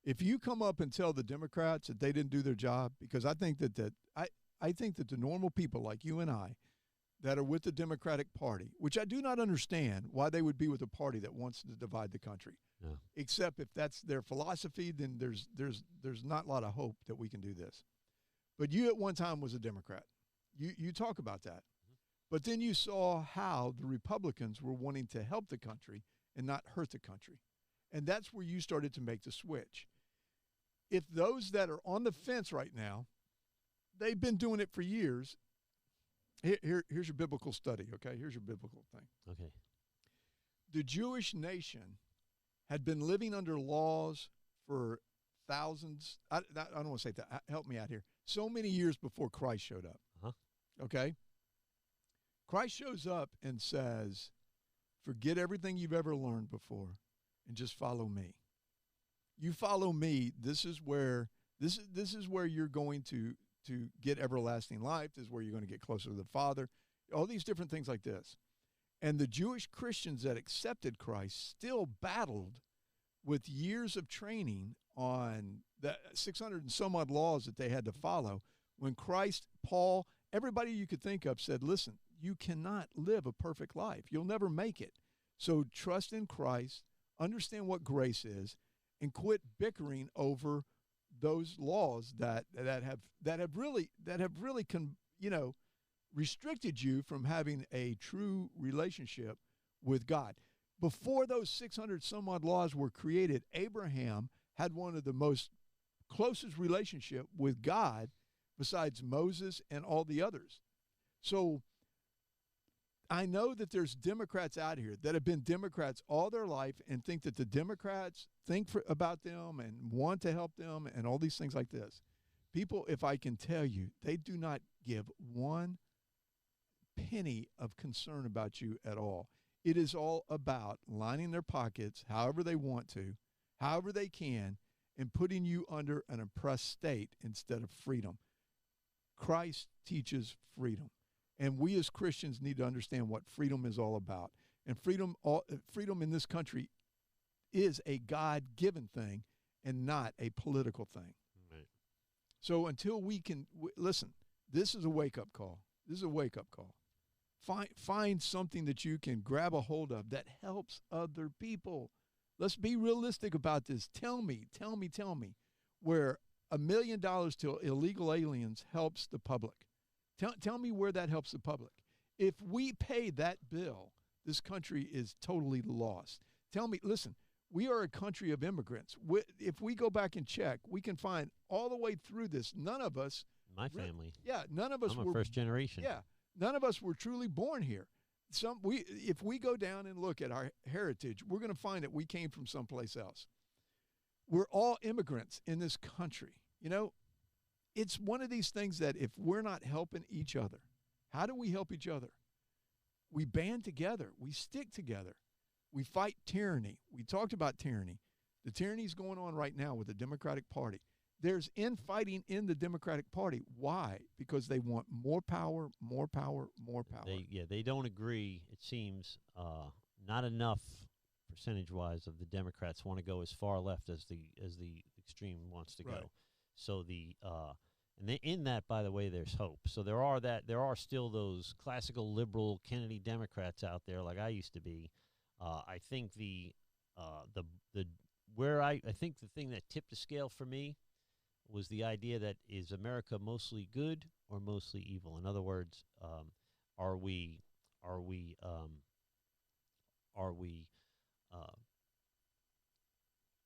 if you come up and tell the Democrats that they didn't do their job, because I think that the normal people like you and I that are with the Democratic Party, which I do not understand why they would be with a party that wants to divide the country. No. Except if that's their philosophy, then there's not a lot of hope that we can do this. But you at one time was a Democrat. You talk about that. But then you saw how the Republicans were wanting to help the country and not hurt the country. And that's where you started to make the switch. If those that are on the fence right now, they've been doing it for years. Here's your biblical study, okay? Here's your biblical thing. Okay. The Jewish nation had been living under laws for thousands. I don't want to say that. Help me out here. So many years before Christ showed up. Okay? Christ shows up and says, forget everything you've ever learned before and just follow me. You follow me, this is where you're going to get everlasting life. This is where you're going to get closer to the Father. All these different things like this. And the Jewish Christians that accepted Christ still battled with years of training on the 600 and some odd laws that they had to follow. When Christ, Paul, everybody you could think of said, listen, you cannot live a perfect life. You'll never make it. So trust in Christ, understand what grace is, and quit bickering over those laws that have really restricted you from having a true relationship with God. Before those 600 some odd laws were created, Abraham had one of the most closest relationship with God besides Moses and all the others. So I know that there's Democrats out here that have been Democrats all their life and think that the Democrats think about them and want to help them and all these things like this. People, if I can tell you, they do not give one penny of concern about you at all. It is all about lining their pockets however they want to, however they can, and putting you under an oppressed state instead of freedom. Christ teaches freedom. And we as Christians need to understand what freedom is all about. And freedom in this country is a God-given thing and not a political thing. Right. So until we can, listen, this is a wake-up call. This is a wake-up call. Find something that you can grab a hold of that helps other people. Let's be realistic about this. Tell me where $1 million to illegal aliens helps the public. Tell me where that helps the public. If we pay that bill, this country is totally lost. Tell me, listen, we are a country of immigrants. If we go back and check, we can find all the way through this, none of us. My family. Yeah, none of us I'm were. a first generation. Yeah, none of us were truly born here. If we go down and look at our heritage, we're going to find that we came from someplace else. We're all immigrants in this country. You know, it's one of these things that if we're not helping each other, how do we help each other? We band together. We stick together. We fight tyranny. We talked about tyranny. The tyranny's going on right now with the Democratic Party. There's infighting in the Democratic Party. Why? Because they want more power, more power, more power. They don't agree, it seems, not enough percentage-wise of the Democrats want to go as far left as the extreme wants to go. So in that, by the way, there's hope. So there are still those classical liberal Kennedy Democrats out there, like I used to be. I think I think the thing that tipped the scale for me was the idea that is America mostly good or mostly evil? In other words, are we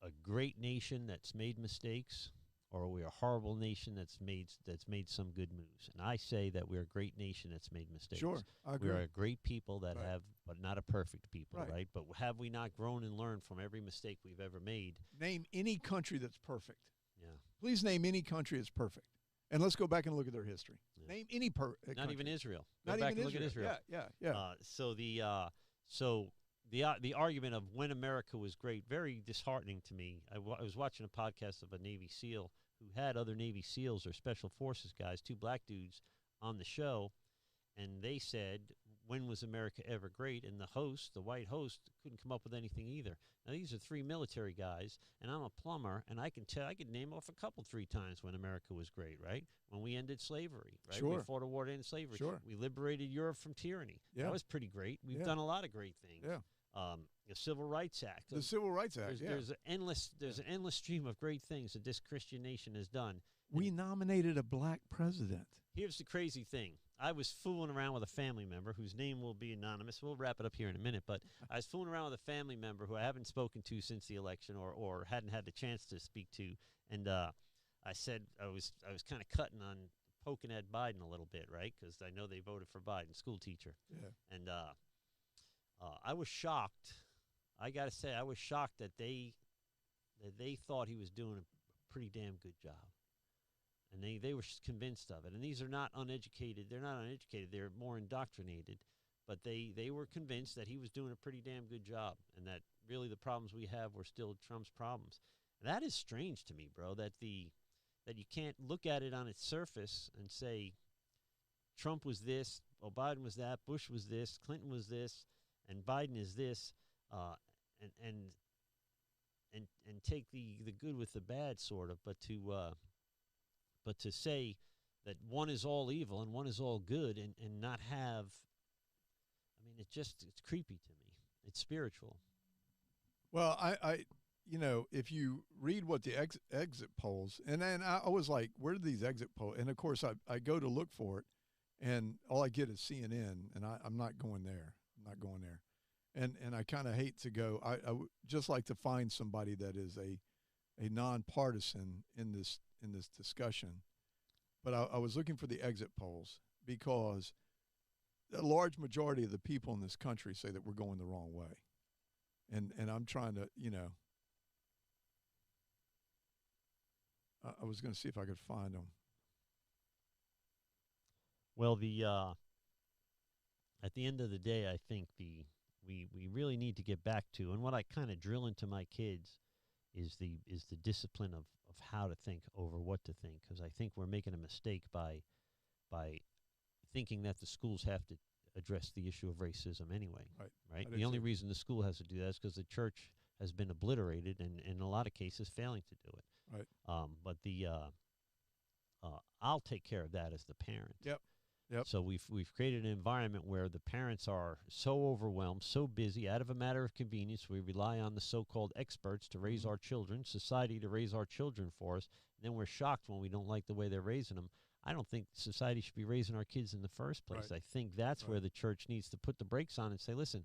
a great nation that's made mistakes, or are we a horrible nation that's made some good moves? And I say that we're a great nation that's made mistakes. Sure, I agree. We're a great people that have, but not a perfect people, Right. right? But have we not grown and learned from every mistake we've ever made? Name any country that's perfect. Yeah. Please name any country that's perfect. And let's go back and look at their history. Yeah. Name any country. Not even Israel. Not go back even and look at Israel. Yeah. So the argument of when America was great, very disheartening to me. I was watching a podcast of a Navy SEAL who had other Navy SEALs or Special Forces guys, two black dudes, on the show, and they said, when was America ever great? And the white host, couldn't come up with anything either. Now, these are three military guys, and I'm a plumber, and I could name off a couple, 3 times when America was great, right? When we ended slavery, right? Sure. We fought a war to end slavery. Sure. We liberated Europe from tyranny. Yeah. That was pretty great. We've done a lot of great things. Yeah. The Civil Rights Act. The Civil Rights Act, There's an endless stream of great things that this Christian nation has done. We nominated a black president. Here's the crazy thing. I was fooling around with a family member whose name will be anonymous. We'll wrap it up here in a minute. But I was fooling around with a family member who I haven't spoken to since the election or hadn't had the chance to speak to. And I said I was kind of poking at Biden a little bit, right? Because I know they voted for Biden, school teacher. Yeah. And I was shocked. I got to say, I was shocked that they thought he was doing a pretty damn good job. And they were convinced of it. And these are not uneducated. They're not uneducated. They're more indoctrinated. But they were convinced that he was doing a pretty damn good job and that really the problems we have were still Trump's problems. And that is strange to me, bro, that you can't look at it on its surface and say Trump was this, Biden was that, Bush was this, Clinton was this, and Biden is this, and take the good with the bad, sort of, but to say that one is all evil and one is all good and not have, I mean, it's creepy to me. It's spiritual. Well, I if you read what the exit polls, and then I was like, where did these exit polls? And of course, I go to look for it, and all I get is CNN, and I'm not going there. I'm not going there. and I kind of hate to go. I would just like to find somebody that is a nonpartisan in this discussion. But I was looking for the exit polls because a large majority of the people in this country say that we're going the wrong way, and I'm trying to, I was going to see if I could find them. Well, at the end of the day, I think we really need to get back to, and what I kind of drill into my kids is the discipline of how to think over what to think, because I think we're making a mistake by thinking that the schools have to address the issue of racism anyway. Right. The only reason the school has to do that is because the church has been obliterated, and in a lot of cases failing to do it. Right. But I'll take care of that as the parent. Yep. So we've created an environment where the parents are so overwhelmed, so busy, out of a matter of convenience. We rely on the so-called experts to raise our children, society to raise our children for us, and then we're shocked when we don't like the way they're raising them. I don't think society should be raising our kids in the first place. Right. I think that's where the church needs to put the brakes on and say, listen,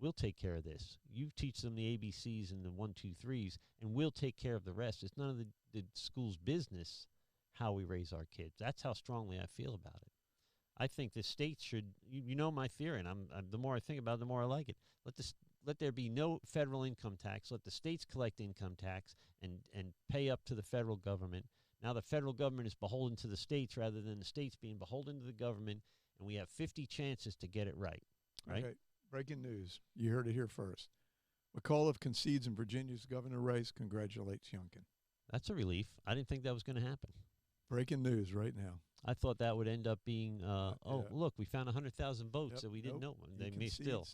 we'll take care of this. You teach them the ABCs and the 1, 2, 3s, and we'll take care of the rest. It's none of the school's business how we raise our kids. That's how strongly I feel about it. I think the states should, you know my theory, and I'm the more I think about it, the more I like it. Let there be no federal income tax. Let the states collect income tax and pay up to the federal government. Now the federal government is beholden to the states rather than the states being beholden to the government, and we have 50 chances to get it right. Right? Okay. Breaking news. You heard it here first. McAuliffe concedes in Virginia's governor race. Congratulates Youngkin. That's a relief. I didn't think that was going to happen. Breaking news right now. I thought that would end up being, look, we found 100,000 votes that we didn't know. They may still.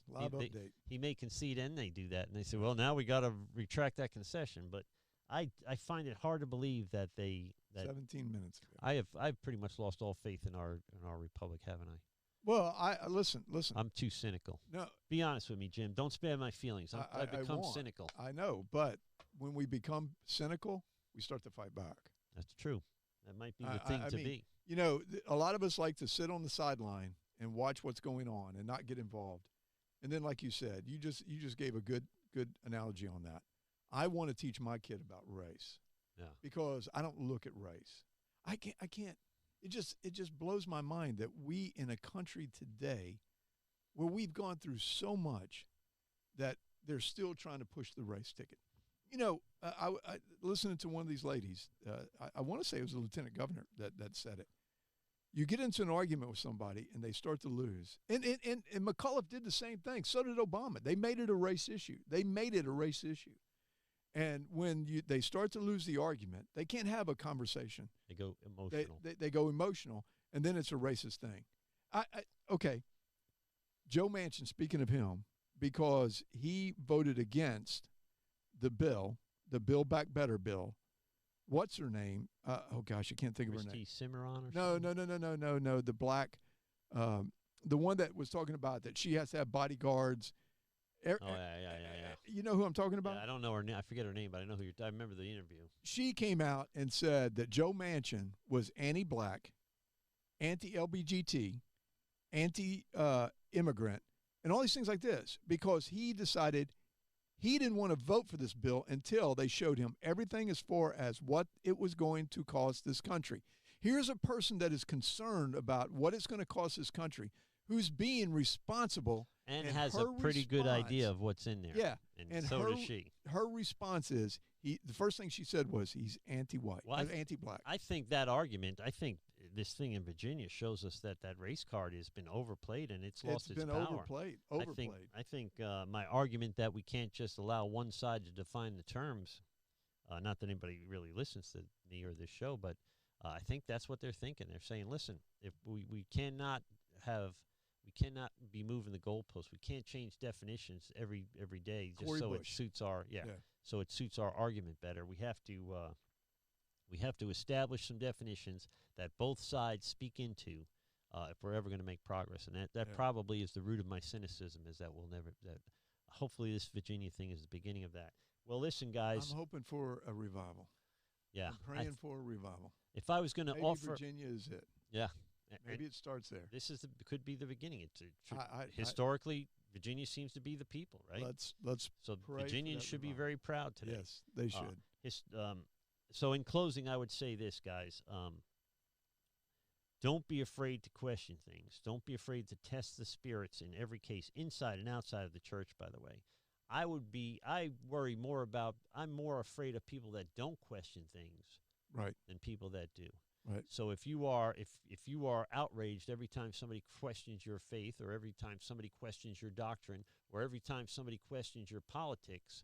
He may concede, and they do that. And they say, well, now we got to retract that concession. But I find it hard to believe that 17 minutes ago. I've pretty much lost all faith in our republic, haven't I? Well, listen. I'm too cynical. No. Be honest with me, Jim. Don't spare my feelings. I've become cynical. I know, but when we become cynical, we start to fight back. That's true. That might be the thing to be. You know, a lot of us like to sit on the sideline and watch what's going on and not get involved. And then, like you said, you just gave a good analogy on that. I want to teach my kid about race. Yeah. Because I don't look at race. I can't. It just blows my mind that we in a country today where we've gone through so much that they're still trying to push the race ticket. You know, I listening to one of these ladies, I want to say it was the lieutenant governor that said it. You get into an argument with somebody and they start to lose. And McAuliffe did the same thing. So did Obama. They made it a race issue. And when they start to lose the argument, they can't have a conversation. They go emotional. They go emotional, and then it's a racist thing. Okay, Joe Manchin, speaking of him, because he voted against the Build Back Better bill. What's her name? Oh, gosh, I can't think of her name. Christy Cimarron or something? No. The black, the one that was talking about that she has to have bodyguards. Yeah. You know who I'm talking about? Yeah, I don't know her name. I forget her name, but I know who I remember the interview. She came out and said that Joe Manchin was anti-black, anti-LGBT, anti-immigrant, and all these things like this because he decided he didn't want to vote for this bill until they showed him everything as far as what it was going to cost this country. Here's a person that is concerned about what it's going to cost this country, who's being responsible. And has a pretty good idea of what's in there. Yeah. And so does she. Her response is, the first thing she said was he's anti-white, anti-black. I think that argument, this thing in Virginia shows us that race card has been overplayed and it's lost its power. It's been overplayed. I think my argument that we can't just allow one side to define the terms, not that anybody really listens to me or this show, but I think that's what they're thinking. They're saying, listen, if we cannot be moving the goalposts. We can't change definitions every day just Corey so Bush. it suits so it suits our argument better. We have to establish some definitions that both sides speak into if we're ever going to make progress. And that probably is the root of my cynicism is that hopefully this Virginia thing is the beginning of that. Well, listen, guys. I'm hoping for a revival. Yeah. I'm praying for a revival. If I was going to offer Virginia is it. Yeah. Maybe it starts there. This could be the beginning. Historically, Virginia seems to be the people, right? Let's so pray Virginians should be very proud today. Yes, they should. So in closing, I would say this, guys. Don't be afraid to question things. Don't be afraid to test the spirits in every case, inside and outside of the church, by the way. I'm more afraid of people that don't question things right. than people that do. Right. So if you are outraged every time somebody questions your faith, or every time somebody questions your doctrine, or every time somebody questions your politics,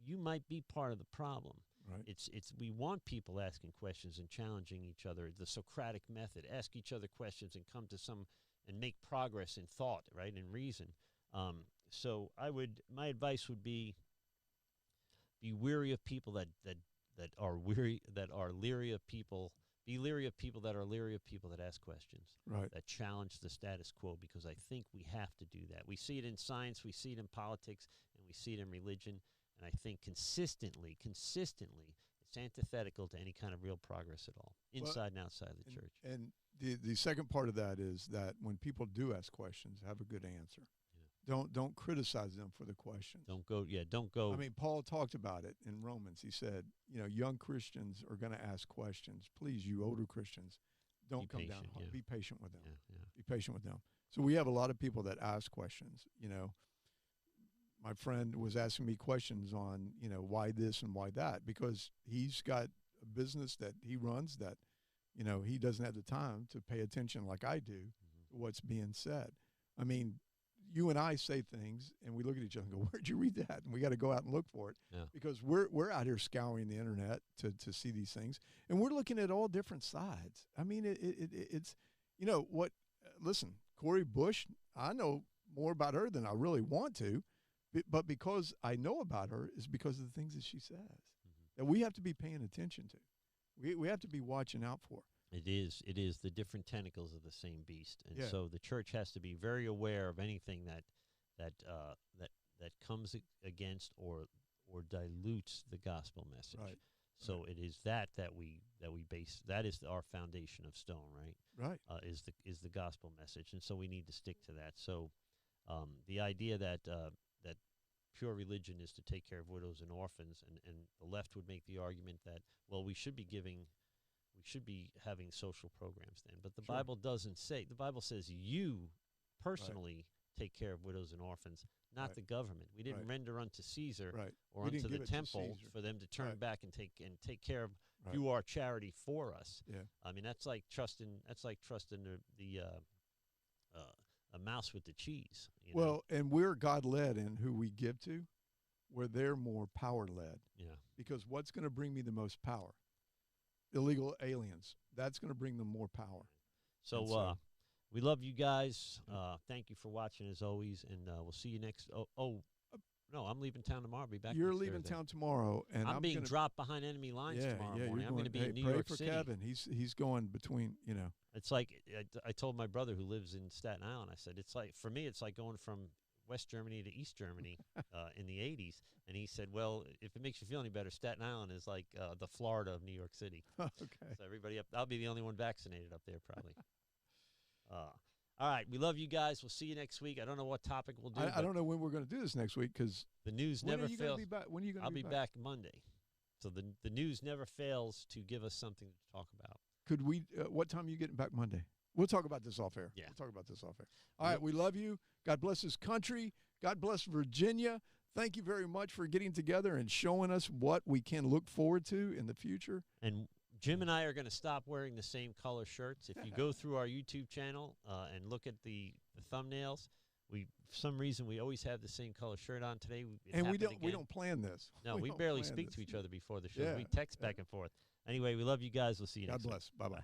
you might be part of the problem. Right. We want people asking questions and challenging each other. The Socratic method: ask each other questions and come to and make progress in thought, right, and reason. So my advice would be weary of people that are leery of people. Be leery of people that are leery of people that ask questions, right, that challenge the status quo, because I think we have to do that. We see it in science, we see it in politics, and we see it in religion. And I think consistently, it's antithetical to any kind of real progress at all, inside and outside of the church. And the second part of that is that when people do ask questions, have a good answer. Yeah. Don't criticize them for the questions. Don't go. I mean, Paul talked about it in Romans. He said, young Christians are going to ask questions. Please, you older Christians, don't come down. Yeah. Be patient with them. Yeah. Be patient with them. So we have a lot of people that ask questions, My friend was asking me questions on, why this and why that, because he's got a business that he runs that, he doesn't have the time to pay attention like I do to what's being said. I mean, you and I say things and we look at each other and go, where'd you read that? And we got to go out and look for it because we're out here scouring the internet to see these things. And we're looking at all different sides. I mean, it's, listen, Cori Bush, I know more about her than I really want to. But because I know about her is because of the things that she says that we have to be paying attention to. We have to be watching out for. It is the different tentacles of the same beast, and so the church has to be very aware of anything that comes against or dilutes the gospel message. Right. So it is that we base. That is our foundation of stone, right? Right. Is the gospel message, and so we need to stick to that. So the idea that pure religion is to take care of widows and orphans, and the left would make the argument that, well, we should be having social programs then. But the Bible doesn't say. The Bible says you personally take care of widows and orphans, not the government. We didn't render unto Caesar or unto the temple for them to turn back and take care of do our charity for us. Yeah. I mean, that's like trusting a mouse with the cheese. Well, and we're God-led in who we give to, where they're more power-led. Yeah. Because what's going to bring me the most power? Illegal aliens. That's going to bring them more power. So we love you guys. Thank you for watching as always, and we'll see you next. No, I'm leaving town tomorrow. I'll be back. You're leaving town tomorrow, and I'm being dropped behind enemy lines tomorrow morning. I'm going to be in New York City. Pray for Kevin. He's going between. It's like I told my brother who lives in Staten Island. I said it's like for me, it's like going from West Germany to East Germany in the '80s. And he said, "Well, if it makes you feel any better, Staten Island is like the Florida of New York City." Okay. So everybody I'll be the only one vaccinated up there probably. All right, we love you guys. We'll see you next week. I don't know what topic we'll do. I don't know when we're going to do this next week because the news never fails. When are you going to be back? I'll be back Monday. So the news never fails to give us something to talk about. Could we? What time are you getting back Monday? We'll talk about this off air. Yeah. We'll talk about this off air. All right, we love you. God bless this country. God bless Virginia. Thank you very much for getting together and showing us what we can look forward to in the future. And Jim and I are going to stop wearing the same color shirts. If you go through our YouTube channel and look at the thumbnails, for some reason we always have the same color shirt on today. And we don't plan this. No, we barely speak to each other before the show. Yeah. We text back and forth. Anyway, we love you guys. We'll see you next week. God bless. Bye-bye.